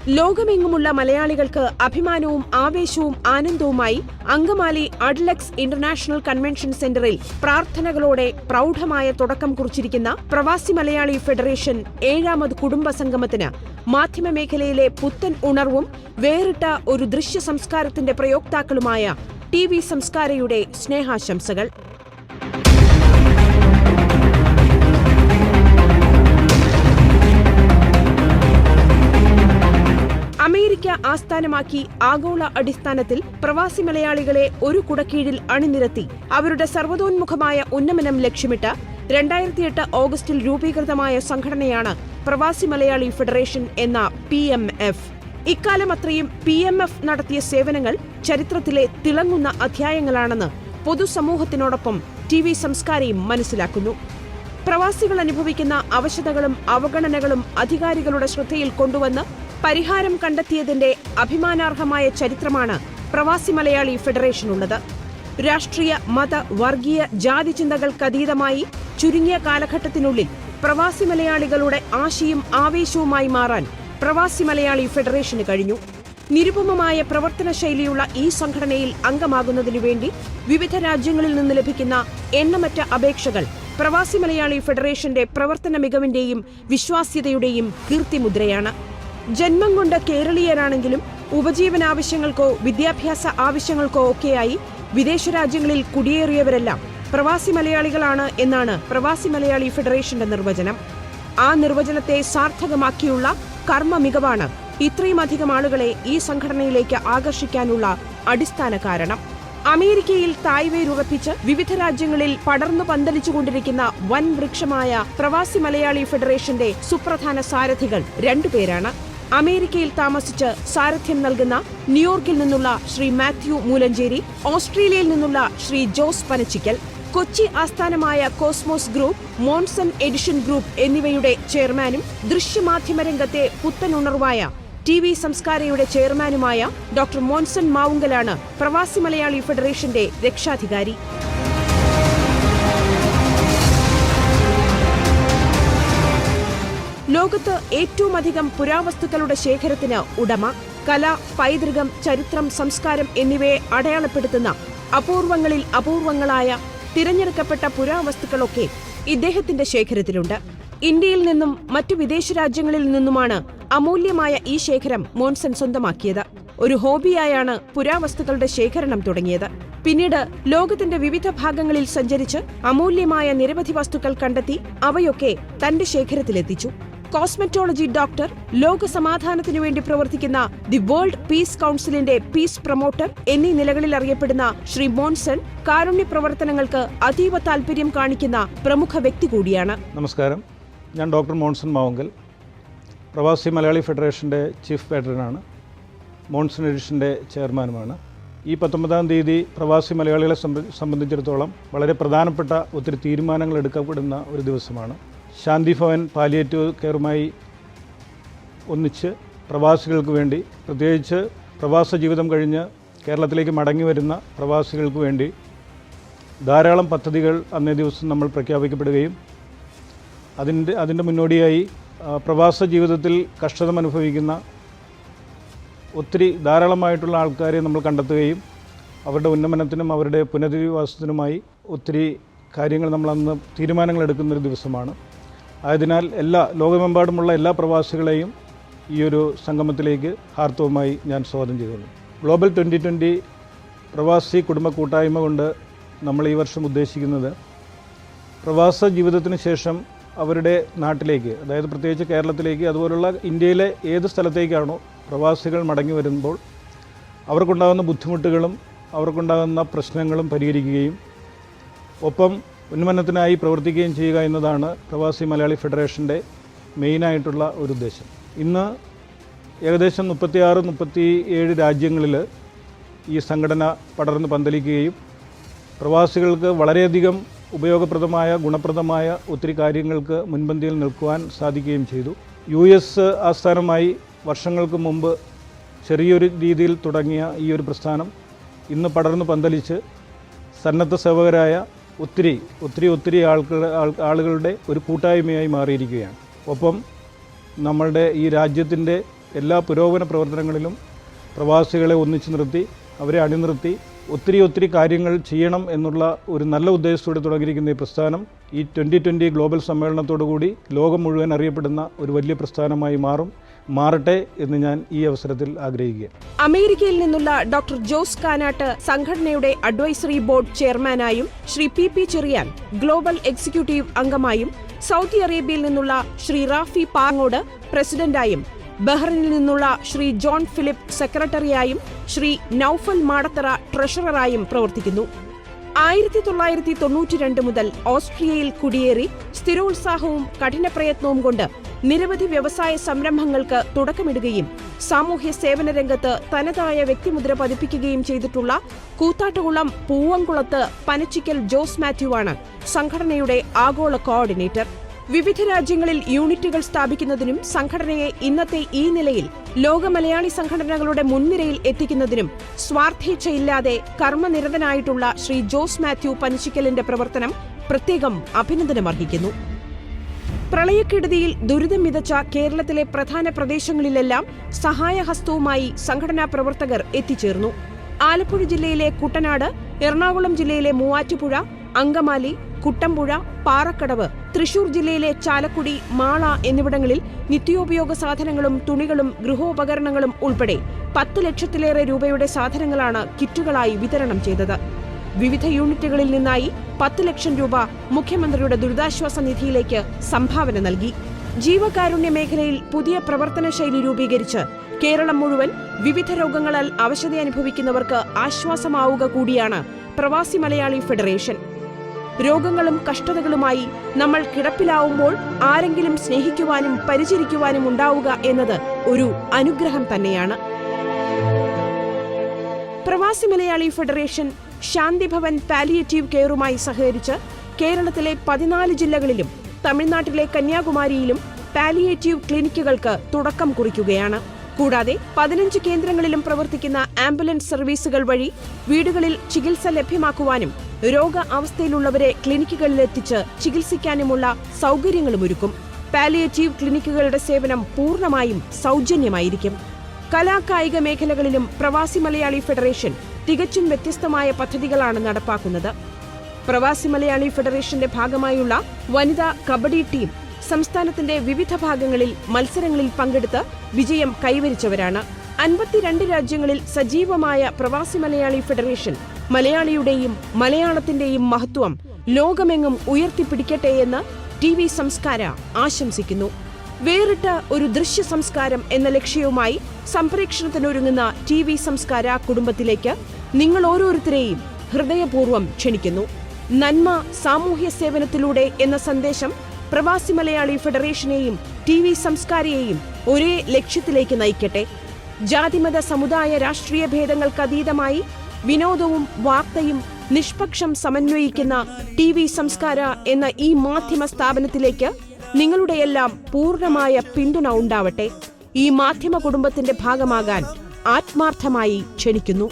ലോകമെങ്ങുമുള്ള മലയാളികൾക്ക് അഭിമാനവും ആവേശവും ആനന്ദവുമായി അങ്കമാലി അഡ്ലക്സ് ഇന്റർനാഷണൽ കൺവെൻഷൻ സെന്ററിൽ പ്രാർത്ഥനകളോടെ പ്രൗഢമായ തുടക്കം കുറിച്ചിരിക്കുന്ന പ്രവാസി മലയാളി ഫെഡറേഷൻ 7ാമത് കുടുംബ സംഗമത്തിന് മാധ്യമമേഖലയിലെ പുത്തൻ ഉണർവും വേറിട്ട ഒരു ദൃശ്യ സംസ്കാരത്തിന്റെ പ്രയോക്താക്കളുമായ TV സംസ്കാരയുടെ സ്നേഹാശംസകൾ. അമേരിക്ക ആസ്ഥാനമാക്കി ആഗോള അടിസ്ഥാനത്തിൽ പ്രവാസി മലയാളികളെ ഒരു കുടക്കീഴിൽ അണിനിരത്തി അവരുടെ സർവ്വതോന്മുഖമായ ഉന്നമനം ലക്ഷ്യമിട്ട് 2008 ഓഗസ്റ്റിൽ രൂപീകൃതമായ സംഘടനയാണ് പ്രവാസി മലയാളി ഫെഡറേഷൻ എന്ന PMF. ഇക്കാലമത്രയും PMF നടത്തിയ സേവനങ്ങൾ ചരിത്രത്തിലെ തിളങ്ങുന്ന അധ്യായങ്ങളാണെന്ന് പൊതുസമൂഹത്തിനോടൊപ്പം TV സംസ്കാരയും മനസ്സിലാക്കുന്നു. പ്രവാസികൾ അനുഭവിക്കുന്ന അവശതകളും അവഗണനകളും അധികാരികളുടെ ശ്രദ്ധയിൽ കൊണ്ടുവന്ന് പരിഹാരം കണ്ടെത്തിയതിന്റെ അഭിമാനാർഹമായ ചരിത്രമാണ് പ്രവാസി മലയാളി ഫെഡറേഷനുള്ളത്. രാഷ്ട്രീയ, മത, വർഗീയ, ജാതി ചിന്തകൾക്കതീതമായി ചുരുങ്ങിയ കാലഘട്ടത്തിനുള്ളിൽ പ്രവാസി മലയാളികളുടെ ആശയും ആവേശവുമായി മാറാൻ പ്രവാസി മലയാളി ഫെഡറേഷന് കഴിഞ്ഞു. നിരുപമമായ പ്രവർത്തന ശൈലിയുള്ള ഈ സംഘടനയിൽ അംഗമാകുന്നതിനു വേണ്ടി വിവിധ രാജ്യങ്ങളിൽ നിന്ന് ലഭിക്കുന്ന എണ്ണമറ്റ അപേക്ഷകൾ പ്രവാസി മലയാളി ഫെഡറേഷന്റെ പ്രവർത്തന മികവിന്റെയും വിശ്വാസ്യതയുടെയും കീർത്തിമുദ്രയാണ്. ജന്മം കൊണ്ട് കേരളീയരാണെങ്കിലും ഉപജീവനാവശ്യങ്ങൾക്കോ വിദ്യാഭ്യാസ ആവശ്യങ്ങൾക്കോ ഒക്കെയായി വിദേശ രാജ്യങ്ങളിൽ കുടിയേറിയവരെല്ലാം പ്രവാസി മലയാളികളാണ് എന്നാണ് പ്രവാസി മലയാളി ഫെഡറേഷന്റെ നിർവചനം. ആ നിർവചനത്തെ സാർത്ഥകമാക്കിയുള്ള കർമ്മ മികവാണ് ഇത്രയുമധികം ആളുകളെ ഈ സംഘടനയിലേക്ക് ആകർഷിക്കാനുള്ള അടിസ്ഥാന കാരണം. അമേരിക്കയിൽ തായ്വേരുറപ്പിച്ച് വിവിധ രാജ്യങ്ങളിൽ പടർന്നു പന്തലിച്ചുകൊണ്ടിരിക്കുന്ന വൻ വൃക്ഷമായ പ്രവാസി മലയാളി ഫെഡറേഷന്റെ സുപ്രധാന സാരഥികൾ 2 പേരാണ്. അമേരിക്കയിൽ താമസിച്ച് സാരഥ്യം നൽകുന്ന ന്യൂയോർക്കിൽ നിന്നുള്ള ശ്രീ മാത്യു മൂലഞ്ചേരി, ഓസ്ട്രേലിയയിൽ നിന്നുള്ള ശ്രീ ജോസ് പനച്ചിക്കൽ, കൊച്ചി ആസ്ഥാനമായ Cosmos group, Monson edition group എന്നിവയുടെ ചെയർമാനും ദൃശ്യമാധ്യമ രംഗത്തെ പുത്തനുണർവായ TV സംസ്കാരയുടെ ചെയർമാനുമായ ഡോക്ടർ മോൺസൺ മാവുങ്കലാണ് പ്രവാസി മലയാളി ഫെഡറേഷന്റെ രക്ഷാധികാരി. ലോകത്ത് ഏറ്റവുമധികം പുരാവസ്തുക്കളുടെ ശേഖരത്തിന് ഉടമ, കല, പൈതൃകം, ചരിത്രം, സംസ്കാരം എന്നിവയെ അടയാളപ്പെടുത്തുന്ന അപൂർവങ്ങളിൽ അപൂർവങ്ങളായ തിരഞ്ഞെടുക്കപ്പെട്ട പുരാവസ്തുക്കളൊക്കെ ഇദ്ദേഹത്തിന്റെ ശേഖരത്തിലുണ്ട്. ഇന്ത്യയിൽ നിന്നും മറ്റു വിദേശ രാജ്യങ്ങളിൽ നിന്നുമാണ് അമൂല്യമായ ഈ ശേഖരം മോൺസൺ സ്വന്തമാക്കിയത്. ഒരു ഹോബിയായാണ് പുരാവസ്തുക്കളുടെ ശേഖരണം തുടങ്ങിയത്. പിന്നീട് ലോകത്തിന്റെ വിവിധ ഭാഗങ്ങളിൽ സഞ്ചരിച്ച് അമൂല്യമായ നിരവധി വസ്തുക്കൾ കണ്ടെത്തി അവയൊക്കെ തന്റെ ശേഖരത്തിലെത്തിച്ചു. കോസ്മെറ്റോളജി ഡോക്ടർ, ലോക സമാധാനത്തിനു വേണ്ടി പ്രവർത്തിക്കുന്ന ദി വേൾഡ് പീസ് കൗൺസിലിന്റെ പീസ് പ്രൊമോട്ടർ എന്നീ നിലകളിൽ അറിയപ്പെടുന്ന ശ്രീ മോൺസൺ കാരുണ്യ പ്രവർത്തനങ്ങൾക്ക് അതീവ താൽപര്യം കാണിക്കുന്ന പ്രമുഖ വ്യക്തി കൂടിയാണ്. നമസ്കാരം, ഞാൻ ഡോക്ടർ മോൺസൺ മാവുങ്കൽ, പ്രവാസി മലയാളി ഫെഡറേഷൻ്റെ ചീഫ് പേട്രനാണ്, മോൺസൺ എഡിഷൻ്റെ ചെയർമാനുമാണ്. ഈ 19-ാം തീയതി പ്രവാസി മലയാളികളെ സംബന്ധിച്ചിടത്തോളം വളരെ പ്രധാനപ്പെട്ട ഒത്തിരി തീരുമാനങ്ങൾ എടുക്കപ്പെടുന്ന ഒരു ദിവസമാണ്. ശാന്തി ഭവൻ പാലിയേറ്റീവ് കെയറുമായി ഒന്നിച്ച് പ്രവാസികൾക്ക് വേണ്ടി, പ്രത്യേകിച്ച് പ്രവാസ ജീവിതം കഴിഞ്ഞ് കേരളത്തിലേക്ക് മടങ്ങി വരുന്ന പ്രവാസികൾക്ക് വേണ്ടി ധാരാളം പദ്ധതികൾ അന്നേ ദിവസം നമ്മൾ പ്രഖ്യാപിക്കപ്പെടുകയും അതിൻ്റെ മുന്നോടിയായി പ്രവാസ ജീവിതത്തിൽ കഷ്ടത അനുഭവിക്കുന്ന ഒത്തിരി ധാരാളമായിട്ടുള്ള ആൾക്കാരെ നമ്മൾ കണ്ടെത്തുകയും അവരുടെ ഉന്നമനത്തിനും അവരുടെ പുനരധിവാസത്തിനുമായി ഒത്തിരി കാര്യങ്ങൾ നമ്മൾ അന്ന് തീരുമാനങ്ങൾ എടുക്കുന്നൊരു ദിവസമാണ്. ആയതിനാൽ ലോകമെമ്പാടുമുള്ള എല്ലാ പ്രവാസികളെയും ഈ ഒരു സംഗമത്തിലേക്ക് ഹാർദവമായി ഞാൻ സ്വാഗതം ചെയ്യുന്നു. ഗ്ലോബൽ 2020 പ്രവാസി കുടുംബ കൂട്ടായ്മ കൊണ്ട് നമ്മൾ ഈ വർഷം ഉദ്ദേശിക്കുന്നത് പ്രവാസ ജീവിതത്തിന് ശേഷം അവരുടെ നാട്ടിലേക്ക്, അതായത് പ്രത്യേകിച്ച് കേരളത്തിലേക്ക്, അതുപോലുള്ള ഇന്ത്യയിലെ ഏത് സ്ഥലത്തേക്കാണോ പ്രവാസികൾ മടങ്ങി വരുമ്പോൾ അവർക്കുണ്ടാകുന്ന ബുദ്ധിമുട്ടുകളും അവർക്കുണ്ടാകുന്ന പ്രശ്നങ്ങളും പരിഹരിക്കുകയും ഒപ്പം ഉന്നമനത്തിനായി പ്രവർത്തിക്കുകയും ചെയ്യുക എന്നതാണ് പ്രവാസി മലയാളി ഫെഡറേഷൻ്റെ മെയിനായിട്ടുള്ള ഒരു ഉദ്ദേശം. ഇന്ന് ഏകദേശം 36-37 രാജ്യങ്ങളിൽ ഈ സംഘടന പടർന്ന് പന്തലിക്കുകയും പ്രവാസികൾക്ക് വളരെയധികം ഉപയോഗപ്രദമായ ഗുണപ്രദമായ ഒത്തിരി കാര്യങ്ങൾക്ക് മുൻപന്തിയിൽ നിൽക്കുവാൻ സാധിക്കുകയും ചെയ്തു. US ആസ്ഥാനമായി വർഷങ്ങൾക്ക് മുമ്പ് ചെറിയൊരു രീതിയിൽ തുടങ്ങിയ ഈ ഒരു പ്രസ്ഥാനം ഇന്ന് പടർന്ന് പന്തലിച്ച് സന്നദ്ധ സേവകരായ ഒത്തിരി ആളുകളുടെ ഒരു കൂട്ടായ്മയായി മാറിയിരിക്കുകയാണ്. ഒപ്പം നമ്മളുടെ ഈ രാജ്യത്തിൻ്റെ എല്ലാ പുരോഗമന പ്രവർത്തനങ്ങളിലും പ്രവാസികളെ ഒന്നിച്ചു നിർത്തി അവരെ അണിനിർത്തി ഒത്തിരി കാര്യങ്ങൾ ചെയ്യണം എന്നുള്ള ഒരു നല്ല ഉദ്ദേശത്തോടെ തുടങ്ങിയിരിക്കുന്ന ഈ പ്രസ്ഥാനം ഈ 2020 ഗ്ലോബൽ സമ്മേളനത്തോടുകൂടി ലോകം മുഴുവൻ അറിയപ്പെടുന്ന ഒരു വലിയ പ്രസ്ഥാനമായി മാറട്ടെ എന്ന് ഞാൻ ഈ അവസരത്തിൽ ആഗ്രഹിക്കുകയാണ്. അമേരിക്കയിൽ നിന്നുള്ള ഡോക്ടർ ജോസ് കാനാട്ട് സംഘടനയുടെ അഡ്വൈസറി ബോർഡ് ചെയർമാനായും Shri P Cherian global executive അംഗമായും സൗദി അറേബ്യയിൽ നിന്നുള്ള ശ്രീ റാഫി പാങ്ങോട് പ്രസിഡന്റായും ബഹ്റിനിൽ നിന്നുള്ള ശ്രീ ജോൺ ഫിലിപ്പ് സെക്രട്ടറിയായും ശ്രീ നൌഫൽ മാടത്തറ ട്രഷററായും പ്രവർത്തിക്കുന്നു. 1992 മുതൽ ഓസ്ട്രിയയിൽ കുടിയേറി സ്ഥിരോത്സാഹവും കഠിനപ്രയത്നവും കൊണ്ട് നിരവധി വ്യവസായ സംരംഭങ്ങൾക്ക് തുടക്കമിടുകയും സാമൂഹ്യ സേവന രംഗത്ത് തനതായ വ്യക്തിമുദ്ര പതിപ്പിക്കുകയും ചെയ്തിട്ടുള്ള കൂത്താട്ടുകുളം പൂവംകുളത്ത് പനച്ചിക്കൽ ജോസ് മാത്യുവാണ് സംഘടനയുടെ ആഗോള കോർഡിനേറ്റർ. വിവിധ രാജ്യങ്ങളിൽ യൂണിറ്റുകൾ സ്ഥാപിക്കുന്നതിനും സംഘടനയെ ഇന്നത്തെ ഈ നിലയിൽ ലോക മലയാളി സംഘടനകളുടെ മുൻനിരയിൽ എത്തിക്കുന്നതിനും സ്വാർത്ഥേച്ഛയില്ലാതെ കർമ്മനിരതനായിട്ടുള്ള ശ്രീ ജോസ് മാത്യു പനച്ചിക്കലിന്റെ പ്രവർത്തനം പ്രത്യേകം അഭിനന്ദനമർഹിക്കുന്നു. പ്രളയക്കെടുതിയിൽ ദുരിതം വിതച്ച കേരളത്തിലെ പ്രധാന പ്രദേശങ്ങളിലെല്ലാം സഹായഹസ്തവുമായി സംഘടനാ പ്രവർത്തകർ എത്തിച്ചേർന്നു. ആലപ്പുഴ ജില്ലയിലെ കുട്ടനാട്, എറണാകുളം ജില്ലയിലെ മൂവാറ്റുപുഴ, അങ്കമാലി, കുട്ടമ്പുഴ, പാറക്കടവ്, തൃശൂർ ജില്ലയിലെ ചാലക്കുടി, മാള എന്നിവിടങ്ങളിൽ നിത്യോപയോഗ സാധനങ്ങളും തുണികളും ഗൃഹോപകരണങ്ങളും ഉൾപ്പെടെ 10 ലക്ഷത്തിലേറെ രൂപയുടെ സാധനങ്ങളാണ് കിറ്റുകളായി വിതരണം ചെയ്തത്. വിവിധ യൂണിറ്റുകളിൽ നിന്നായി 10 ലക്ഷം രൂപ മുഖ്യമന്ത്രിയുടെ ദുരിതാശ്വാസ നിധിയിലേക്ക് സംഭാവന നൽകി. ജീവകാരുണ്യ മേഖലയിൽ പുതിയ പ്രവർത്തന ശൈലി രൂപീകരിച്ച് കേരളം മുഴുവൻ വിവിധ രോഗങ്ങളാൽ അവശത അനുഭവിക്കുന്നവർക്ക് ആശ്വാസമാവുക കൂടിയാണ് പ്രവാസി മലയാളി ഫെഡറേഷൻ. രോഗങ്ങളും കഷ്ടതകളുമായി നമ്മൾ കിടപ്പിലാവുമ്പോൾ ആരെങ്കിലും സ്നേഹിക്കുവാനും പരിചരിക്കുവാനും ഉണ്ടാവുക എന്നത് ഒരു അനുഗ്രഹം തന്നെയാണ്. പ്രവാസി മലയാളി ഫെഡറേഷൻ ശാന്തിഭവൻ പാലിയേറ്റീവ് കെയറുമായി സഹകരിച്ച് കേരളത്തിലെ 14 ജില്ലകളിലും തമിഴ്നാട്ടിലെ കന്യാകുമാരിയിലും പാലിയേറ്റീവ് ക്ലിനിക്കുകൾക്ക് തുടക്കം കുറിക്കുകയാണ്. കൂടാതെ 15 കേന്ദ്രങ്ങളിലും പ്രവർത്തിക്കുന്ന ആംബുലൻസ് സർവീസുകൾ വഴി വീടുകളിൽ ചികിത്സ ലഭ്യമാക്കുവാനും രോഗ അവസ്ഥയിലുള്ളവരെ ക്ലിനിക്കുകളിലെത്തിച്ച് ചികിത്സിക്കാനുമുള്ള സൗകര്യങ്ങളുമൊരുക്കും. പാലിയേറ്റീവ് ക്ലിനിക്കുകളുടെ സേവനം പൂർണ്ണമായും സൗജന്യമായിരിക്കും. കലാകായിക മേഖലകളിലും പ്രവാസി മലയാളി ഫെഡറേഷൻ തികച്ചും വ്യത്യസ്തമായ പദ്ധതികളാണ് നടപ്പാക്കുന്നത്. പ്രവാസി മലയാളി ഫെഡറേഷന്റെ ഭാഗമായുള്ള വനിതാ കബഡി ടീം സംസ്ഥാനത്തിന്റെ വിവിധ ഭാഗങ്ങളിൽ മത്സരങ്ങളിൽ പങ്കെടുത്ത് വിജയം കൈവരിച്ചവരാണ്. 52 രാജ്യങ്ങളിൽ സജീവമായ പ്രവാസി മലയാളി ഫെഡറേഷൻ മലയാളിയുടെയും മലയാളത്തിന്റെയും മഹത്വം ലോകമെങ്ങും ഉയർത്തിപ്പിടിക്കട്ടെയെന്ന് TV സംസ്കാര ആശംസിക്കുന്നു. വേറിട്ട ഒരു ദൃശ്യ സംസ്കാരം എന്ന ലക്ഷ്യവുമായി സംപ്രേക്ഷണത്തിനൊരുങ്ങുന്ന TV സംസ്കാര കുടുംബത്തിലേക്ക് നിങ്ങൾ ഓരോരുത്തരെയും ഹൃദയപൂർവ്വം ക്ഷണിക്കുന്നു. നന്മ സാമൂഹ്യ സേവനത്തിലൂടെ എന്ന സന്ദേശം പ്രവാസി മലയാളി ഫെഡറേഷനെയും TV സംസ്കാരയെയും ഒരേ ലക്ഷ്യത്തിലേക്ക് നയിക്കട്ടെ. ജാതിമത സമുദായ രാഷ്ട്രീയ ഭേദങ്ങൾക്കതീതമായി വിനോദവും വാർത്തയും നിഷ്പക്ഷം സമന്വയിക്കുന്ന TV സംസ്കാര എന്ന ഈ മാധ്യമ സ്ഥാപനത്തിലേക്ക് നിങ്ങളുടെയെല്ലാം പൂർണ്ണമായ പിന്തുണ ഉണ്ടാവട്ടെ. ഈ മാധ്യമ കുടുംബത്തിന്റെ ഭാഗമാകാൻ ആത്മാർത്ഥമായി ക്ഷണിക്കുന്നു.